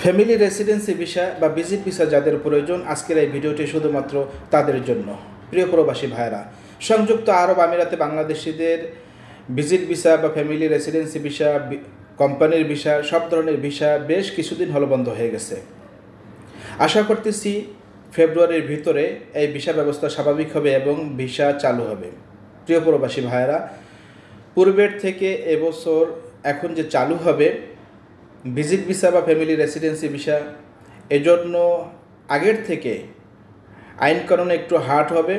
Family residency visa বা visit visa যাদের প্রয়োজন, আজকের এই ভিডিওটি শুধুমাত্র তাদের জন্য। প্রিয় প্রবাসী ভাইরা, সংযুক্ত আরব আমিরাতে বাংলাদেশিদের ভিজিট ভিসা বা ফ্যামিলি রেসিডেন্সি ভিসা, কোম্পানির ভিসা, সব ধরনের ভিসা বেশ কিছুদিন হলো বন্ধ হয়ে গেছে। আশা করতেছি ফেব্রুয়ারির ভিতরে এই ভিসা ব্যবস্থা স্বাভাবিক হবে এবং ভিসা চালু হবে। প্রিয় প্রবাসী ভাইরা, পূর্বের থেকে এবছর এখন যে চালু হবে ভিজিট ভিসা বা ফ্যামিলি রেসিডেন্সি ভিসা, এজন্য আগের থেকে আইনকানুন একটু হার্ড হবে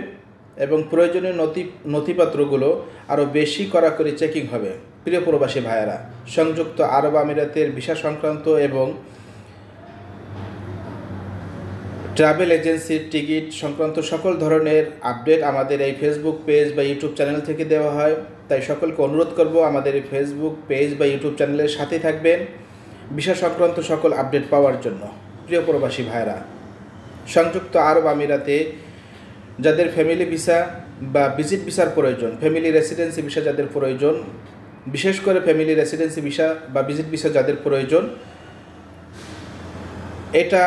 এবং প্রয়োজনীয় নথিপত্রগুলো আরও বেশি কড়াকড়ি চেকিং হবে। প্রিয় প্রবাসী ভাইয়েরা, সংযুক্ত আরব আমিরাতের ভিসা সংক্রান্ত এবং ট্রাভেল এজেন্সির টিকিট সংক্রান্ত সকল ধরনের আপডেট আমাদের এই ফেসবুক পেজ বা ইউটিউব চ্যানেল থেকে দেওয়া হয়। তাই সকলকে অনুরোধ করব আমাদের এই ফেসবুক পেজ বা ইউটিউব চ্যানেলের সাথে থাকবেন ভিসা সংক্রান্ত সকল আপডেট পাওয়ার জন্য। প্রিয় প্রবাসী ভাইরা, সংযুক্ত আরব আমিরাতে যাদের ফ্যামিলি ভিসা বা ভিজিট ভিসার প্রয়োজন, ফ্যামিলি রেসিডেন্সি ভিসা যাদের প্রয়োজন, বিশেষ করে ফ্যামিলি রেসিডেন্সি ভিসা বা ভিজিট ভিসা যাদের প্রয়োজন, এটা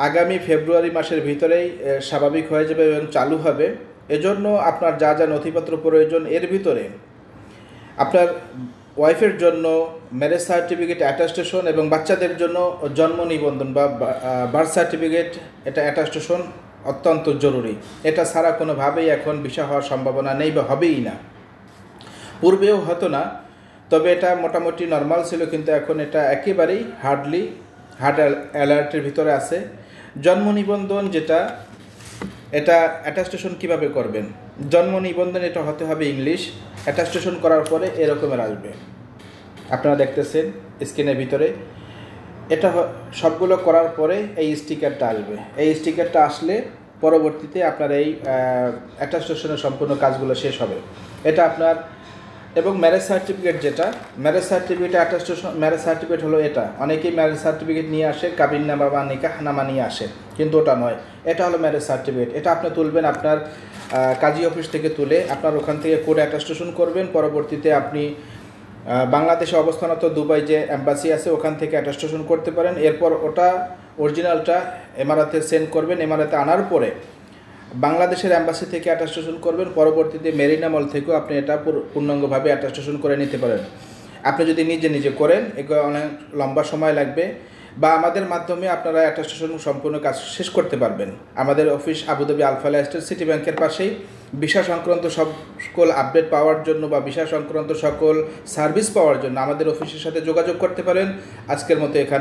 আগামী ফেব্রুয়ারি মাসের ভিতরেই স্বাভাবিক হয়ে যাবে এবং চালু হবে। এজন্য আপনার যা যা নথিপত্র প্রয়োজন, এর ভিতরে আপনার ওয়াইফের জন্য ম্যারেজ সার্টিফিকেট অ্যাটাস্টেশন এবং বাচ্চাদের জন্য জন্ম নিবন্ধন বা বার্থ সার্টিফিকেট, এটা অ্যাটাস্টেশন অত্যন্ত জরুরি। এটা ছাড়া কোনোভাবেই এখন ভিসা হওয়ার সম্ভাবনা নেই বা হবেই না। পূর্বেও হতো না, তবে এটা মোটামুটি নর্মাল ছিল, কিন্তু এখন এটা একেবারেই হার্ড অ্যালার্টের ভিতরে আছে। জন্ম নিবন্ধন যেটা, এটা অ্যাটাস্টেশন কিভাবে করবেন? জন্ম নিবন্ধন এটা হতে হবে ইংলিশ, অ্যাটাস্টেশন করার পরে এরকমের আসবে, আপনারা দেখতেছেন স্ক্রিনের ভিতরে। এটা সবগুলো করার পরে এই স্টিকারটা আসবে। এই স্টিকারটা আসলে পরবর্তীতে আপনার এই অ্যাটাস্টেশনের সম্পূর্ণ কাজগুলো শেষ হবে। এটা আপনার এবং ম্যারেজ সার্টিফিকেট যেটা, marriage certificate attestation, marriage certificate হলো এটা। অনেকেই ম্যারেজ সার্টিফিকেট নিয়ে আসে, কাবিননামা বা নিকাহনামা নিয়ে আসে, কিন্তু ওটা নয়। এটা হলো ম্যারেজ সার্টিফিকেট। এটা আপনি তুলবেন আপনার কাজী অফিস থেকে তুলে আপনার ওখান থেকে কোড অ্যাটাস্টেশন করবেন। পরবর্তীতে আপনি বাংলাদেশে অবস্থানত দুবাই যে এম্বাসি আছে ওখান থেকে অ্যাটাস্টেশন করতে পারেন। এরপর ওটা অরিজিনালটা এমারাতে সেন্ড করবেন। এমারাতে আনার পরে বাংলাদেশের এম্বাসি থেকে অ্যাটাস্টেশন করবেন। পরবর্তীতে মেরিনা মল থেকেও আপনি এটা পূর্ণাঙ্গভাবে অ্যাটাস্টেশন করে নিতে পারেন। আপনি যদি নিজে করেন, এগুলো অনেক লম্বা সময় লাগবে, বা আমাদের মাধ্যমে আপনারা অ্যাটাস্টেশন সম্পূর্ণ কাজ শেষ করতে পারবেন। আমাদের office Abu Dhabi Al Falah estate city ব্যাংকের পাশেই। ভিসা সংক্রান্ত সকল আপডেট পাওয়ার জন্য বা ভিসা সংক্রান্ত সকল সার্ভিস পাওয়ার জন্য আমাদের অফিসের সাথে যোগাযোগ করতে পারেন। আজকের মতো এখানে